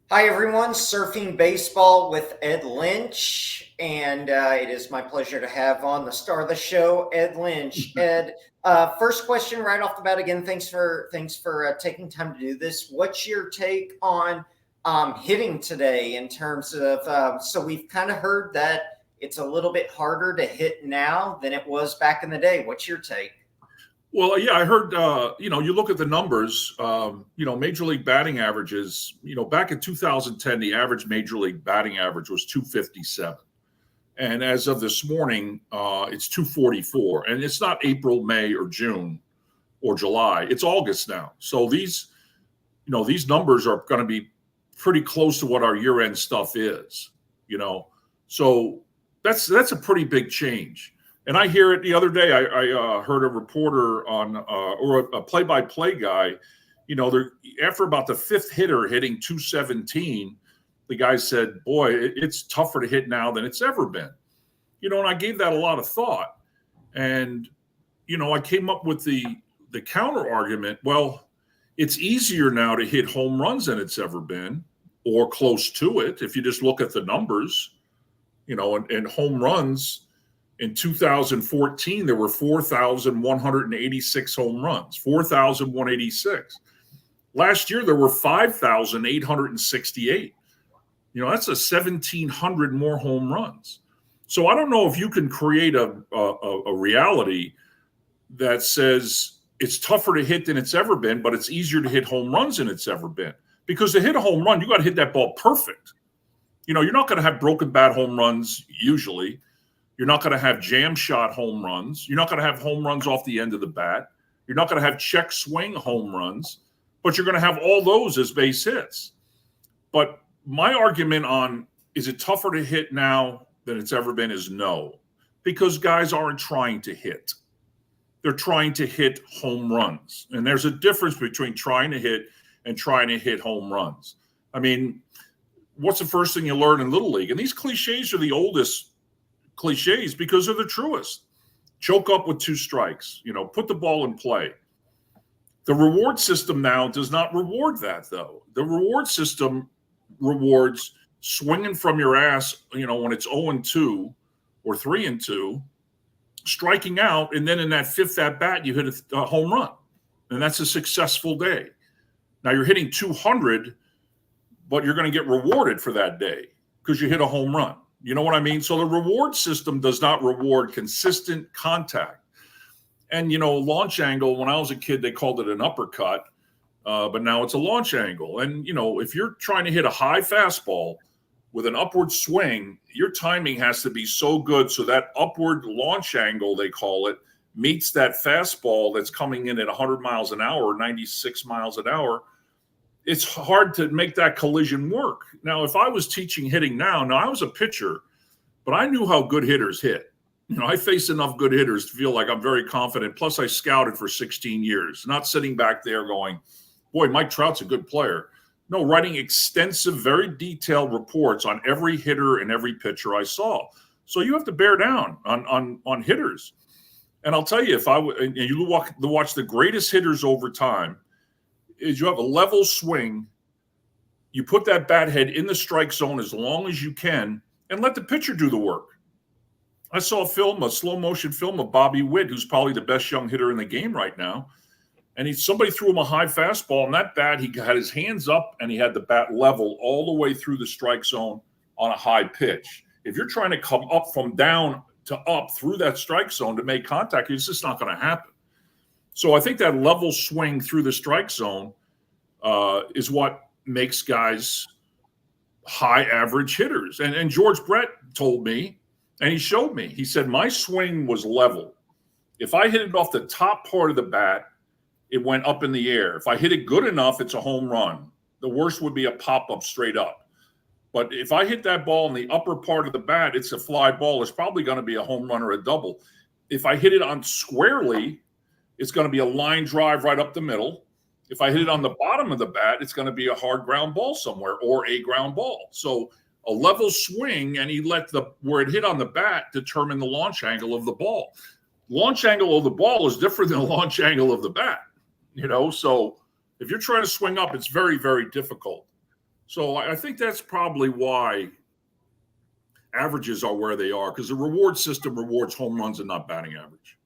Hi, everyone. Surfing Baseball with Ed Lynch. And it is my pleasure to have on the star of the show, Ed Lynch. Ed, first question right off the bat. Again, thanks for taking time to do this. What's your take on hitting today in terms of, so we've kind of heard that it's a little bit harder to hit now than it was back in the day. What's your take? Well, yeah, I heard, you look at the numbers, Major League batting averages, back in 2010, the average Major League batting average was 257. And as of this morning, it's 244. And it's not April, May, or June or July. It's August now. So these numbers are going to be pretty close to what our year end stuff is, you know. So that's a pretty big change. And I hear it the other day. I heard a reporter on or a play-by-play guy. They're after about the fifth hitter hitting 217. The guy said, "Boy, it's tougher to hit now than it's ever been." And I gave that a lot of thought. And I came up with the counter argument. Well, it's easier now to hit home runs than it's ever been, or close to it. If you just look at the numbers, and home runs. In 2014, there were 4,186 home runs, 4,186. Last year, there were 5,868. That's 1,700 more home runs. So I don't know if you can create a reality that says it's tougher to hit than it's ever been, but it's easier to hit home runs than it's ever been. Because to hit a home run, you got to hit that ball perfect. You're not going to have broken bat home runs usually. You're not going to have jam shot home runs. You're not going to have home runs off the end of the bat. You're not going to have check swing home runs, but you're going to have all those as base hits. But my argument on is it tougher to hit now than it's ever been is no, because guys aren't trying to hit. They're trying to hit home runs. And there's a difference between trying to hit and trying to hit home runs. I mean, what's the first thing you learn in Little League? And these cliches are the oldest cliches because they're the truest. Choke up with 2 strikes, put the ball in play. The reward system now does not reward that, though. The reward system rewards swinging from your ass, when it's 0-2 or 3-2, striking out, and then in that fifth at bat, you hit a home run. And that's a successful day. Now you're hitting 200, but you're going to get rewarded for that day because you hit a home run. You know what I mean? So the reward system does not reward consistent contact. And, launch angle, when I was a kid, they called it an uppercut, but now it's a launch angle. And, if you're trying to hit a high fastball with an upward swing, your timing has to be so good so that upward launch angle, they call it, meets that fastball that's coming in at 100 miles an hour, 96 miles an hour. It's hard to make that collision work. Now, if I was teaching hitting now I was a pitcher, but I knew how good hitters hit. I faced enough good hitters to feel like I'm very confident. Plus, I scouted for 16 years, not sitting back there going, boy, Mike Trout's a good player. No, writing extensive, very detailed reports on every hitter and every pitcher I saw. So you have to bear down on hitters. And I'll tell you, if you watch the greatest hitters over time, is you have a level swing. You put that bat head in the strike zone as long as you can and let the pitcher do the work. I saw a slow motion film of Bobby Witt, who's probably the best young hitter in the game right now. And somebody threw him a high fastball, and that bat, he had his hands up and he had the bat level all the way through the strike zone on a high pitch. If you're trying to come up from down to up through that strike zone to make contact, it's just not going to happen. So I think that level swing through the strike zone is what makes guys high average hitters. And George Brett told me, and he showed me, he said, my swing was level. If I hit it off the top part of the bat, it went up in the air. If I hit it good enough, it's a home run. The worst would be a pop-up straight up. But if I hit that ball in the upper part of the bat, it's a fly ball. It's probably going to be a home run or a double. If I hit it on squarely, it's going to be a line drive right up the middle. If I hit it on the bottom of the bat, it's going to be a hard ground ball somewhere or a ground ball. So a level swing, and he let where it hit on the bat determine the launch angle of the ball. Launch angle of the ball is different than the launch angle of the bat. So if you're trying to swing up, it's very, very difficult. So I think that's probably why averages are where they are, because the reward system rewards home runs and not batting average.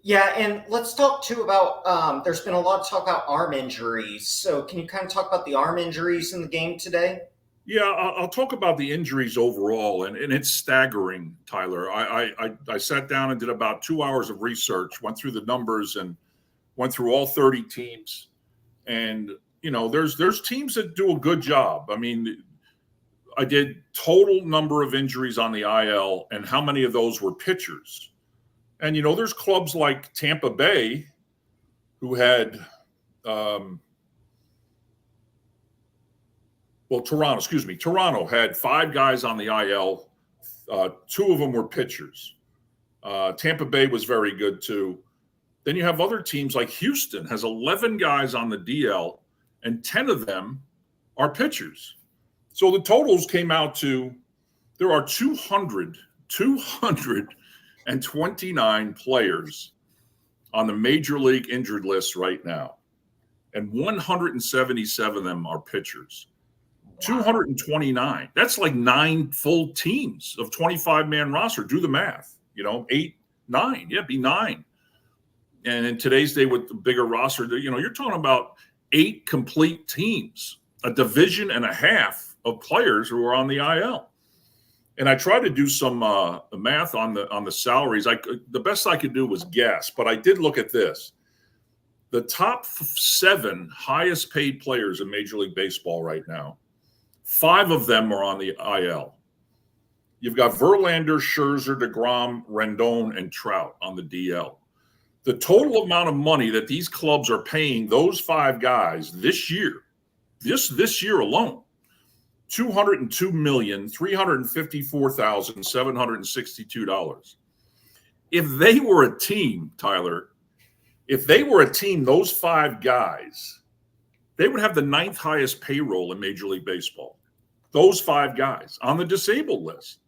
Yeah, and let's talk too about there's been a lot of talk about arm injuries. So can you kind of talk about the arm injuries in the game today? Yeah, I'll talk about the injuries overall, and it's staggering, Tyler. I sat down and did about 2 hours of research, went through the numbers, and went through all 30 teams. And there's teams that do a good job. I mean, I did total number of injuries on the IL, and how many of those were pitchers. And there's clubs like Tampa Bay who had Toronto had 5 guys on the IL. 2 of them were pitchers. Tampa Bay was very good too. Then you have other teams like Houston has 11 guys on the DL, and 10 of them are pitchers. So the totals came out to there are 229 players on the major league injured list right now, and 177 of them are pitchers. 229. That's like 9 full teams of 25-man roster. Do the math. 8, 9. Yeah, be 9. And in today's day with the bigger roster, you're talking about 8 complete teams, a division and a half of players who are on the IL. And I tried to do some math on the salaries. The best I could do was guess, but I did look at this. The top 7 highest paid players in Major League Baseball right now, 5 of them are on the IL. You've got Verlander, Scherzer, DeGrom, Rendon, and Trout on the DL. The total amount of money that these clubs are paying those 5 guys this year alone, $202,354,762. If they were a team, Tyler, those 5 guys, they would have the 9th highest payroll in Major League Baseball. Those 5 guys on the disabled list.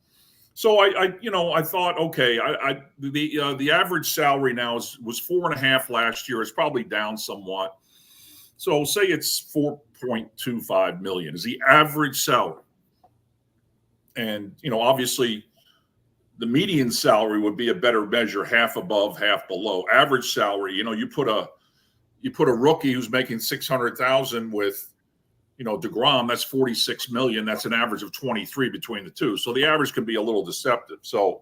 So I thought, okay, the average salary now was 4.5 last year. It's probably down somewhat. So say it's 4.25 million is the average salary. And obviously the median salary would be a better measure, half above, half below. Average salary, you put a rookie who's making 600,000 with DeGrom, that's 46 million. That's an average of 23 between the two. So the average can be a little deceptive. So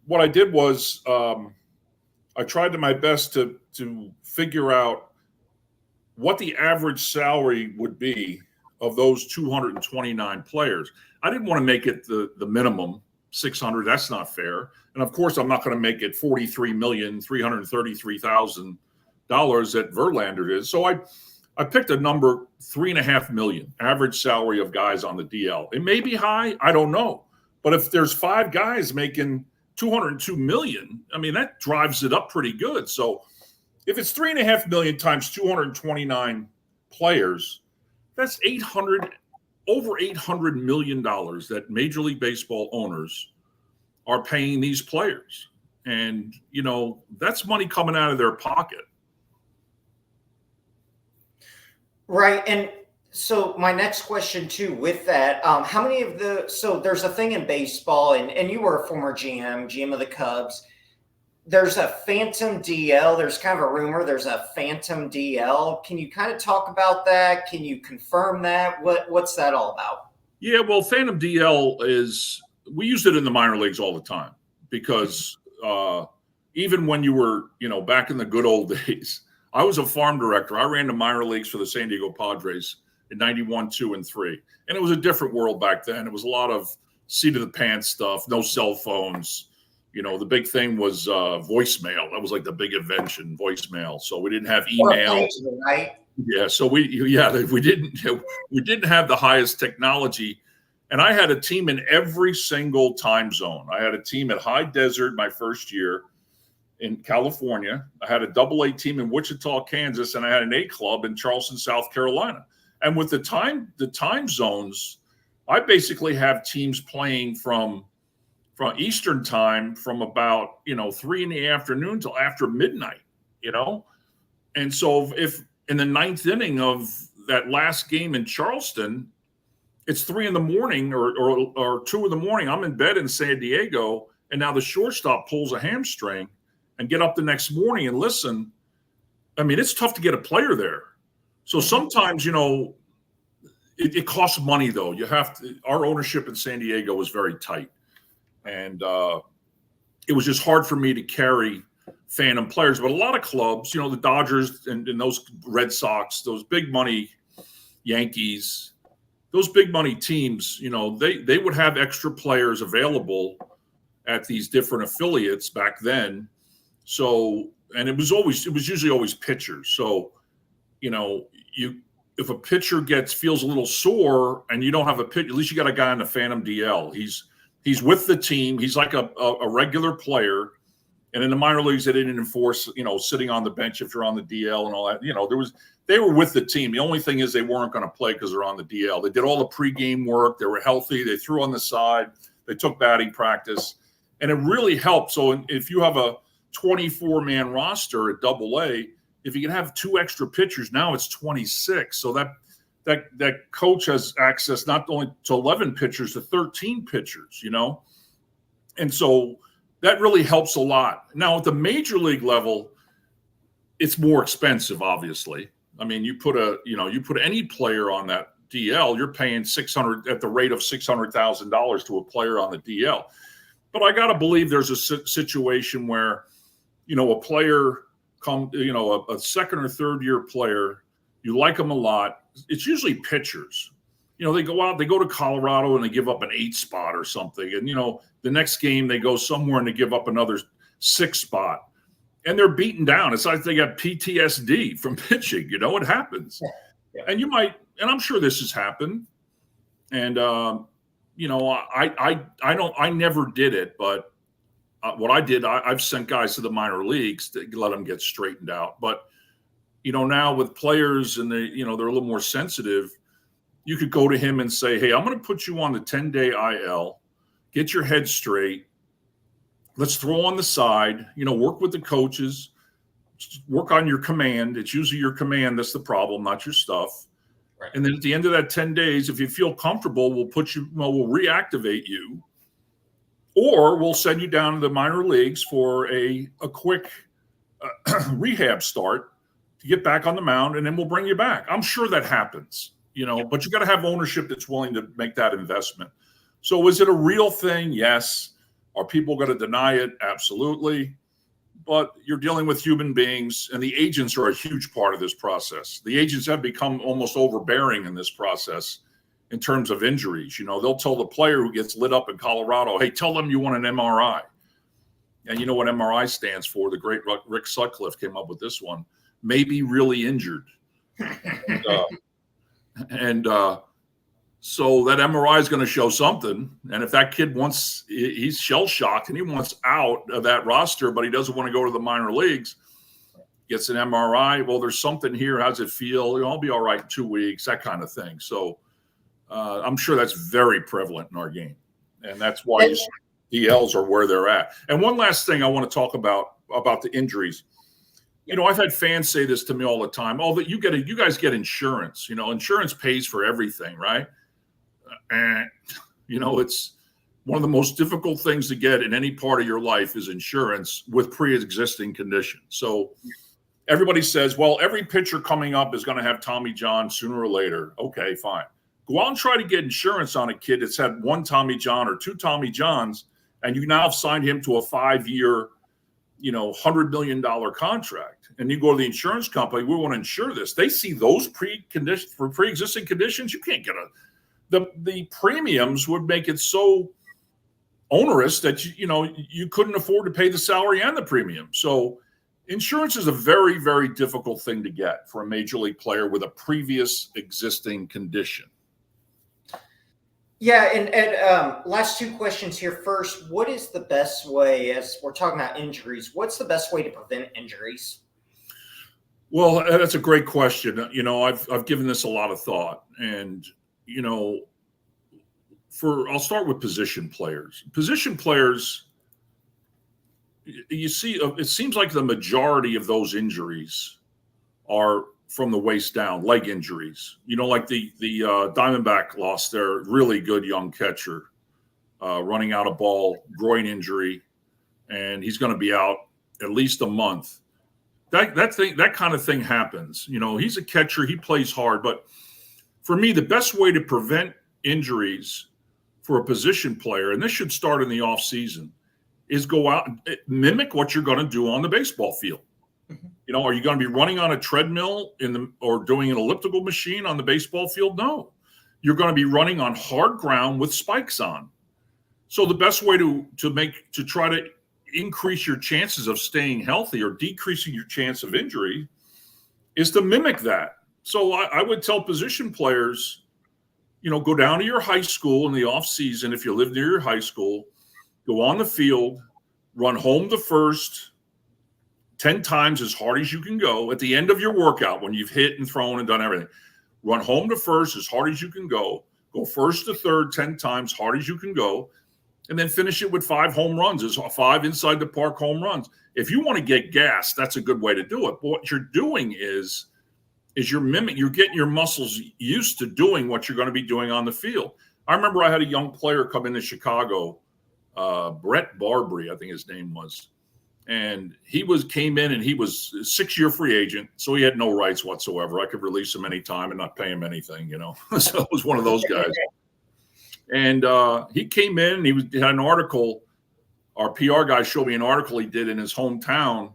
what I did was I tried to my best to figure out what the average salary would be of those 229 players. I didn't want to make it the minimum 600. That's not fair. And of course, I'm not going to make it $43,333,000 that Verlander is. So I picked a number, 3.5 million average salary of guys on the DL. It may be high, I don't know. But if there's 5 guys making 202 million, I mean, that drives it up pretty good. So if it's 3.5 million times 229 players, that's over $800 million that Major League Baseball owners are paying these players. And, that's money coming out of their pocket. Right. And so my next question too, with that, how many of so there's a thing in baseball, and you were a former GM of the Cubs. There's a phantom DL. There's kind of a rumor there's a phantom DL. Can you kind of talk about that? Can you confirm that? What's that all about? Yeah, well, phantom DL we used it in the minor leagues all the time because even when you were, back in the good old days, I was a farm director. I ran the minor leagues for the San Diego Padres in 91, 2, and 3. And it was a different world back then. It was a lot of seat of the pants stuff, no cell phones. The big thing was voicemail. That was like the big invention, voicemail. So we didn't have email. Right? Yeah. So we didn't have the highest technology. And I had a team in every single time zone. I had a team at High Desert my first year in California. I had a AA team in Wichita, Kansas, and I had an A club in Charleston, South Carolina. And with the time zones, I basically have teams playing from Eastern time from about 3 in the afternoon till after midnight. And so if in the 9th inning of that last game in Charleston, it's 3 a.m. or 2 a.m. I'm in bed in San Diego, and now the shortstop pulls a hamstring, and get up the next morning and listen. I mean, it's tough to get a player there. So sometimes, it costs money, though. You have to. Our ownership in San Diego was very tight, and it was just hard for me to carry phantom players. But a lot of clubs, the Dodgers and those Red Sox, those big money Yankees, those big money teams, they would have extra players available at these different affiliates back then. So, and it was usually always pitchers. So, if a pitcher feels a little sore and you don't have a pitch, at least you got a guy on the phantom DL. He's with the team. He's like a regular player. And in the minor leagues, they didn't enforce, sitting on the bench if you're on the DL and all that. They were with the team. The only thing is they weren't going to play because they're on the DL. They did all the pregame work. They were healthy. They threw on the side. They took batting practice. And it really helped. So if you have a 24-man roster at AA, if you can have 2 extra pitchers, now it's 26. So that coach has access not only to 11 pitchers, to 13 pitchers, And so that really helps a lot. Now, at the major league level, it's more expensive, obviously. I mean, you put any player on that DL, you're paying $600 at the rate of $600,000 to a player on the DL. But I got to believe there's a situation where, a player a second or third year player, you like them a lot. It's usually pitchers. They go out, they go to Colorado and they give up an 8 spot or something. And, the next game they go somewhere and they give up another 6 spot. And they're beaten down. It's like they got PTSD from pitching. It happens. Yeah. And and I'm sure this has happened. And, I never did it, but what I did, I've sent guys to the minor leagues to let them get straightened out. But, now with players and they're a little more sensitive, you could go to him and say, hey, I'm going to put you on the 10-day IL, get your head straight. Let's throw on the side, work with the coaches, work on your command. It's usually your command that's the problem, not your stuff. Right. And then at the end of that 10 days, if you feel comfortable, we'll reactivate you, or we'll send you down to the minor leagues for a quick rehab start to get back on the mound, and then we'll bring you back. I'm sure that happens, but you got to have ownership that's willing to make that investment. So is it a real thing? Yes. Are people going to deny it? Absolutely. But you're dealing with human beings, and the agents are a huge part of this process. The agents have become almost overbearing in this process in terms of injuries. They'll tell the player who gets lit up in Colorado, hey, tell them you want an MRI. And you know what MRI stands for? The great Rick Sutcliffe came up with this one. Maybe really injured. So that MRI is going to show something. And if that kid he's shell-shocked and he wants out of that roster, but he doesn't want to go to the minor leagues, gets an MRI, well, there's something here. How's it feel? I'll be all right in 2 weeks, that kind of thing. So I'm sure that's very prevalent in our game. And that's why DLs are where they're at. And one last thing I want to talk about the injuries. I've had fans say this to me all the time. Oh, that you guys get insurance. Insurance pays for everything, right? It's one of the most difficult things to get in any part of your life is insurance with pre-existing conditions. So everybody says, well, every pitcher coming up is going to have Tommy John sooner or later. Okay, fine. Go out and try to get insurance on a kid that's had 1 Tommy John or 2 Tommy Johns, and you now have signed him to a 5-year, $100 million contract. And you go to the insurance company, we want to insure this. They see those pre-existing conditions. You can't get the premiums would make it so onerous that you couldn't afford to pay the salary and the premium. So insurance is a very, very difficult thing to get for a major league player with a previous existing condition. Yeah, and Ed, last 2 questions here. First, what is the best way, as we're talking about injuries, what's the best way to prevent injuries? Well, that's a great question. I've given this a lot of thought, and I'll start with position players. Position players, you see, it seems like the majority of those injuries are from the waist down, leg injuries. Like the Diamondback lost their really good young catcher, running out of ball, groin injury, and he's going to be out at least a month. That kind of thing happens. He's a catcher, he plays hard, but for me, the best way to prevent injuries for a position player, and this should start in the off season, is go out and mimic what you're going to do on the baseball field. Are you going to be running on a treadmill or doing an elliptical machine on the baseball field? No, you're going to be running on hard ground with spikes on. So the best way to try to increase your chances of staying healthy or decreasing your chance of injury is to mimic that. So I would tell position players, go down to your high school in the off season. If you live near your high school, go on the field, run home to first 10 times as hard as you can go at the end of your workout when you've hit and thrown and done everything. Run home to first as hard as you can go. Go first to third 10 times hard as you can go. And then finish it with 5 home runs. There's 5 inside the park home runs. If you want to get gas, that's a good way to do it. But what you're doing is you're getting your muscles used to doing what you're going to be doing on the field. I remember I had a young player come into Chicago, Brett Barbary, I think his name was. And he came in and he was a 6-year free agent. So he had no rights whatsoever. I could release him anytime and not pay him anything, So it was one of those guys. And he came in and he had an article. Our PR guy showed me an article he did in his hometown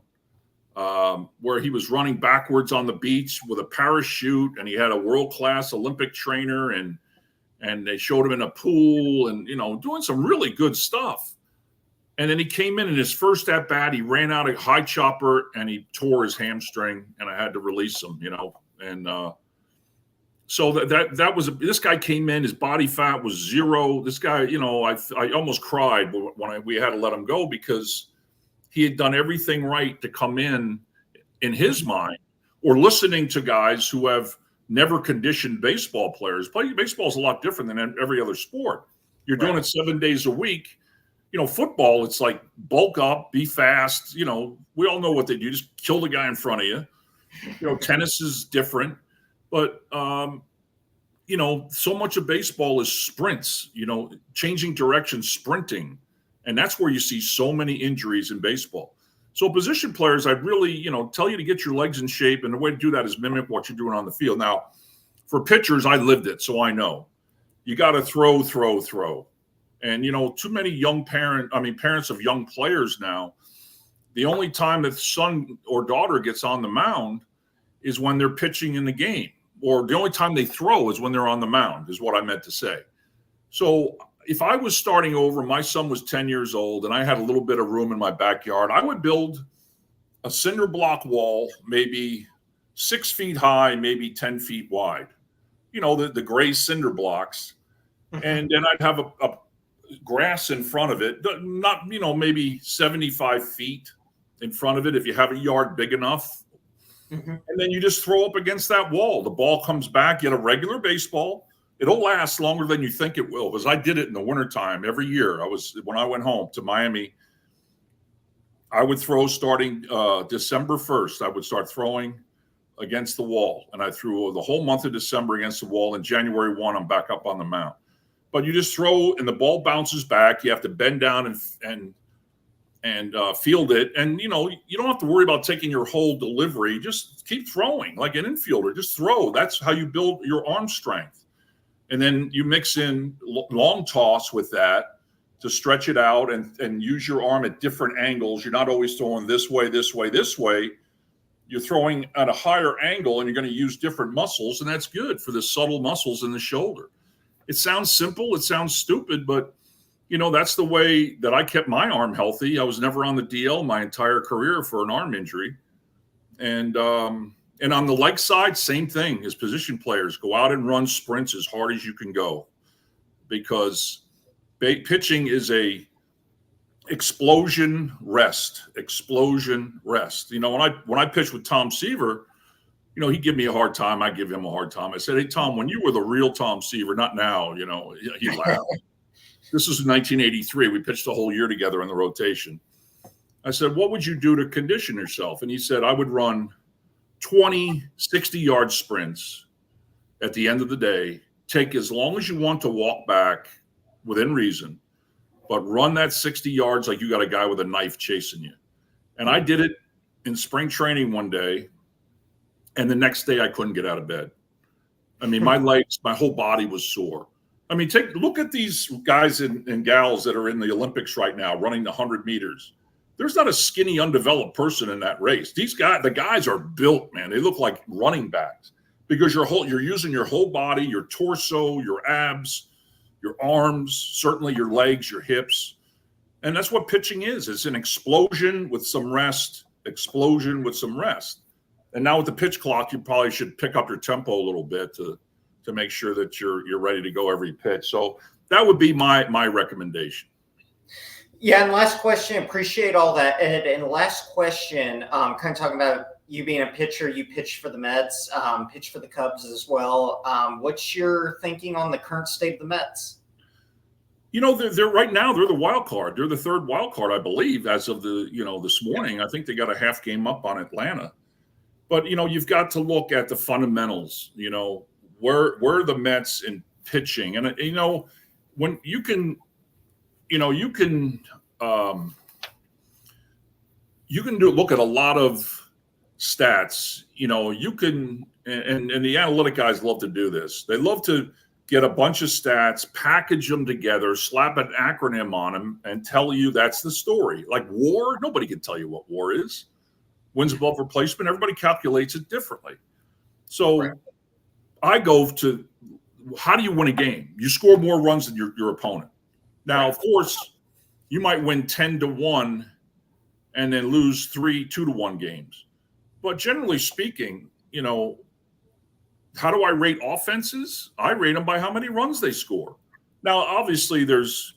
where he was running backwards on the beach with a parachute, and he had a world-class Olympic trainer, and they showed him in a pool and, doing some really good stuff. And then he came in his first at bat, he ran out a high chopper and he tore his hamstring, and I had to release him, and so that was this guy came in, his body fat was 0. This guy, I almost cried when we had to let him go because he had done everything right to come in his mind, or listening to guys who have never conditioned baseball players. Baseball is a lot different than every other sport. You're doing it 7 days a week. Football, it's like bulk up, be fast. We all know what they do. Just kill the guy in front of you. Tennis is different. But, so much of baseball is sprints, changing direction, sprinting. And that's where you see so many injuries in baseball. So position players, I really, tell you to get your legs in shape. And the way to do that is mimic what you're doing on the field. Now, for pitchers, I lived it, so I know. You got to throw. And, too many parents of young players now, the only time that son or daughter gets on the mound is when they're pitching in the game. Or the only time they throw is when they're on the mound, is what I meant to say. So if I was starting over, my son was 10 years old, and I had a little bit of room in my backyard, I would build a cinder block wall, maybe 6 feet high, maybe 10 feet wide. The gray cinder blocks. And then I'd have a grass in front of it, not, maybe 75 feet in front of it if you have a yard big enough. And then you just throw up against that wall. The ball comes back. You get a regular baseball. It'll last longer than you think it will, because I did it in the wintertime every year. When I went home to Miami, I would throw starting December 1st. I would start throwing against the wall. And I threw the whole month of December against the wall. And January 1, I'm back up on the mound. But you just throw, and the ball bounces back. You have to bend down and field it. And, you don't have to worry about taking your whole delivery. Just keep throwing like an infielder. Just throw. That's how you build your arm strength. And then you mix in long toss with that to stretch it out and use your arm at different angles. You're not always throwing this way, this way, this way. You're throwing at a higher angle, and you're going to use different muscles, and that's good for the subtle muscles in the shoulder. It sounds simple. It sounds stupid, but that's the way that I kept my arm healthy. I was never on the DL my entire career for an arm injury. And on the leg side, same thing as position players. Go out and run sprints as hard as you can go, because pitching is a explosion rest. When I pitched with Tom Seaver, he'd give me a hard time. I give him a hard time. I said, "Hey, Tom, when you were the real Tom Seaver, not now," he laughed. This was in 1983. We pitched a whole year together in the rotation. I said, "What would you do to condition yourself?" And he said, "I would run 20, 60-yard sprints at the end of the day. Take as long as you want to walk back within reason, but run that 60 yards like you got a guy with a knife chasing you. And I did it in spring training one day, and the next day I couldn't get out of bed. I mean, my legs, my whole body was sore. I mean, look at these guys and gals that are in the Olympics right now running the 100 meters. There's not a skinny, undeveloped person in that race. The guys are built, man. They look like running backs because you're using your whole body, your torso, your abs, your arms, certainly your legs, your hips. And that's what pitching is. It's an explosion with some rest, explosion with some rest. And now with the pitch clock, you probably should pick up your tempo a little bit to make sure that you're ready to go every pitch. So that would be my recommendation. Yeah, and last question, appreciate all that, Ed. And last question, kind of talking about you being a pitcher, you pitched for the Mets, pitched for the Cubs as well. What's your thinking on the current state of the Mets? You know, they're right now, they're the wild card. They're the third wild card, I believe, as of this morning. I think they got a half game up on Atlanta. But, you've got to look at the fundamentals, where are the Mets in pitching? And, when you can look at a lot of stats, you can, and the analytic guys love to do this. They love to get a bunch of stats, package them together, slap an acronym on them, and tell you that's the story. Like WAR, nobody can tell you what WAR is. Wins above replacement, everybody calculates it differently. So right. I go to, how do you win a game? You score more runs than your opponent. Now, of course, you might win 10-1 and then lose 2-1 games. But generally speaking, how do I rate offenses? I rate them by how many runs they score. Now, obviously, there's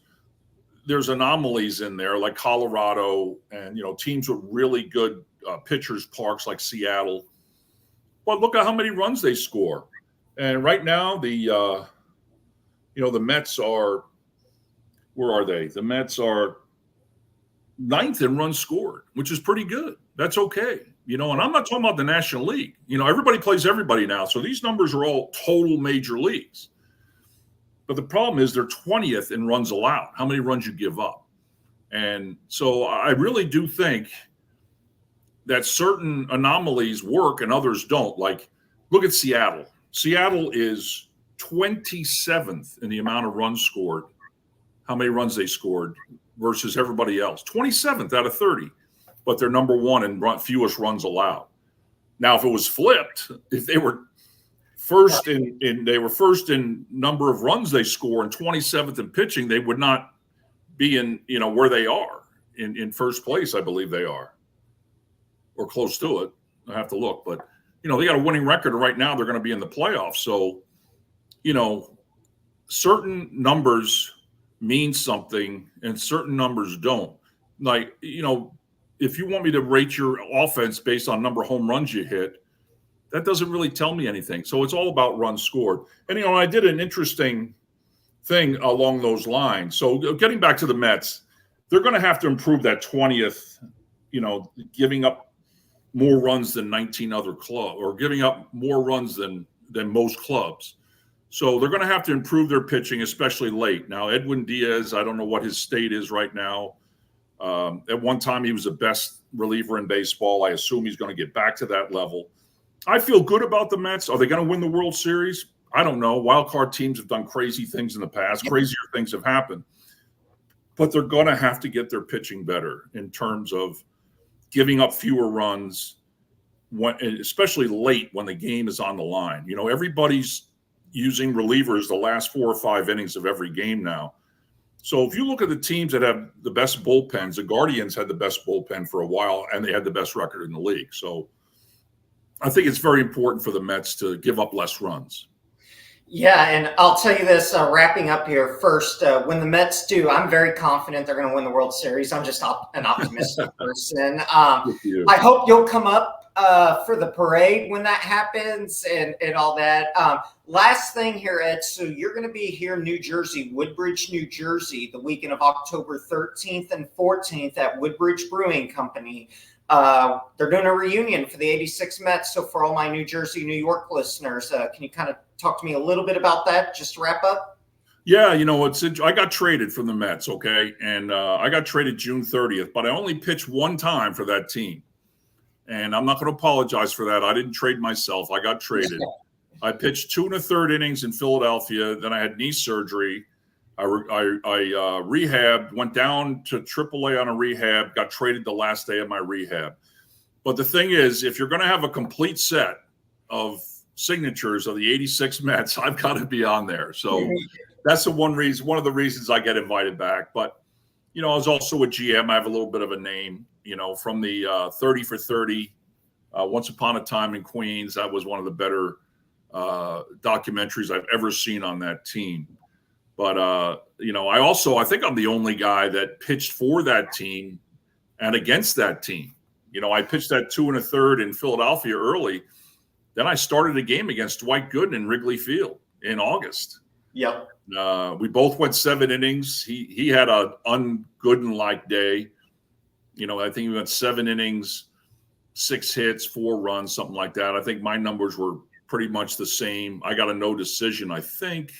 anomalies in there like Colorado and, teams with really good pitchers parks like Seattle. But look at how many runs they score. And right now, the Mets are, where are they? The Mets are 9th in runs scored, which is pretty good. That's okay. And I'm not talking about the National League. Everybody plays everybody now. So these numbers are all total major leagues. But the problem is they're 20th in runs allowed, how many runs you give up. And so I really do think that certain anomalies work and others don't. Like, look at Seattle. Seattle is 27th in the amount of runs scored, how many runs they scored versus everybody else. 27th out of 30, but they're number one in fewest runs allowed. Now, if it was flipped, if they were first in number of runs they score and 27th in pitching, they would not be in, where they are in first place. I believe they are, or close to it. I have to look, but they got a winning record right now. They're going to be in the playoffs. So, certain numbers mean something and certain numbers don't. Like, if you want me to rate your offense based on number of home runs you hit, that doesn't really tell me anything. So it's all about runs scored. And, I did an interesting thing along those lines. So getting back to the Mets, they're going to have to improve that 20th, giving up more runs than 19 other clubs, or giving up more runs than most clubs. So they're going to have to improve their pitching, especially late. Now, Edwin Diaz, I don't know what his state is right now. At one time, he was the best reliever in baseball. I assume he's going to get back to that level. I feel good about the Mets. Are they going to win the World Series? I don't know. Wild card teams have done crazy things in the past. Crazier things have happened. But they're going to have to get their pitching better in terms of giving up fewer runs, especially late when the game is on the line. Everybody's using relievers the last 4 or 5 innings of every game now. So if you look at the teams that have the best bullpens, the Guardians had the best bullpen for a while, and they had the best record in the league. So I think it's very important for the Mets to give up less runs. Yeah, and I'll tell you this, wrapping up here first, when the Mets do, I'm very confident they're going to win the World Series. I'm just an optimistic person. I hope you'll come up for the parade when that happens and all that. Last thing here, Ed, so you're going to be here in New Jersey, Woodbridge, New Jersey, the weekend of October 13th and 14th at Woodbridge Brewing Company. They're doing a reunion for the 86 Mets. So for all my New Jersey, New York listeners, can you kind of talk to me a little bit about that just to wrap up? Yeah, I got traded from the Mets, okay? And I got traded June 30th, but I only pitched one time for that team. And I'm not going to apologize for that. I didn't trade myself. I got traded. I pitched 2 1/3 innings in Philadelphia. Then I had knee surgery. I rehabbed, went down to AAA on a rehab, got traded the last day of my rehab. But the thing is, if you're going to have a complete set of signatures of the 86 Mets, I've got to be on there. So that's one of the reasons I get invited back. But, I was also a GM. I have a little bit of a name, from the 30 for 30, Once Upon a Time in Queens. That was one of the better documentaries I've ever seen on that team. But, I think I'm the only guy that pitched for that team and against that team. I pitched that 2 1/3 in Philadelphia early. Then I started a game against Dwight Gooden in Wrigley Field in August. Yep. We both went 7 innings. He had an un-Gooden-like day. I think he went 7 innings, 6 hits, 4 runs, something like that. I think my numbers were pretty much the same. I got a no decision, I think.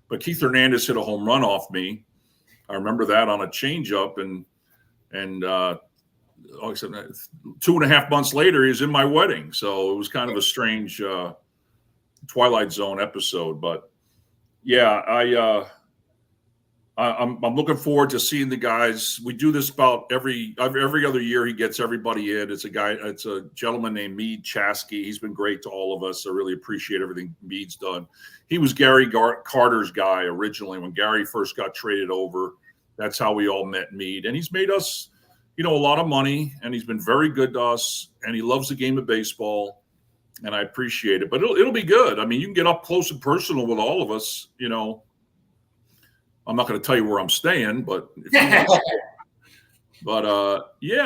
But Keith Hernandez hit a home run off me. I remember that on a changeup, and 2.5 months later, he was in my wedding. So it was kind of a strange Twilight Zone episode. But yeah, I'm looking forward to seeing the guys. We do this about every other year. He gets everybody in. It's a gentleman named Mead Chasky. He's been great to all of us. I really appreciate everything Mead's done. He was Gary Carter's guy originally when Gary first got traded over. That's how we all met Mead, and he's made us, a lot of money, and he's been very good to us, and he loves the game of baseball, and I appreciate it. But it'll be good. I mean, you can get up close and personal with all of us. I'm not going to tell you where I'm staying, but yeah,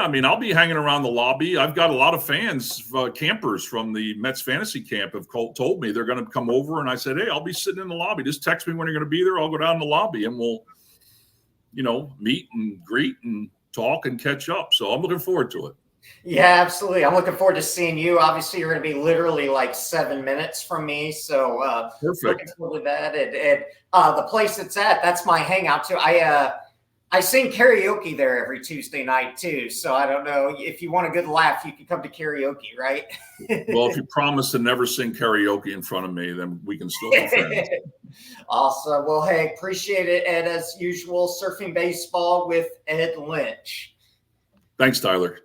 I mean, I'll be hanging around the lobby. I've got a lot of fans, campers from the Mets fantasy camp have told me they're going to come over, and I said, hey, I'll be sitting in the lobby. Just text me when you're going to be there. I'll go down in the lobby, and we'll, meet and greet and talk and catch up. So I'm looking forward to it. Yeah, absolutely. I'm looking forward to seeing you. Obviously, you're going to be literally like 7 minutes from me. So perfect. Looking forward to that. And the place it's at, that's my hangout too. I sing karaoke there every Tuesday night too. So I don't know, if you want a good laugh, you can come to karaoke, right? Well, if you promise to never sing karaoke in front of me, then we can still be friends. Awesome. Well, hey, appreciate it, Ed, as usual. Surfing Baseball with Ed Lynch. Thanks, Tyler.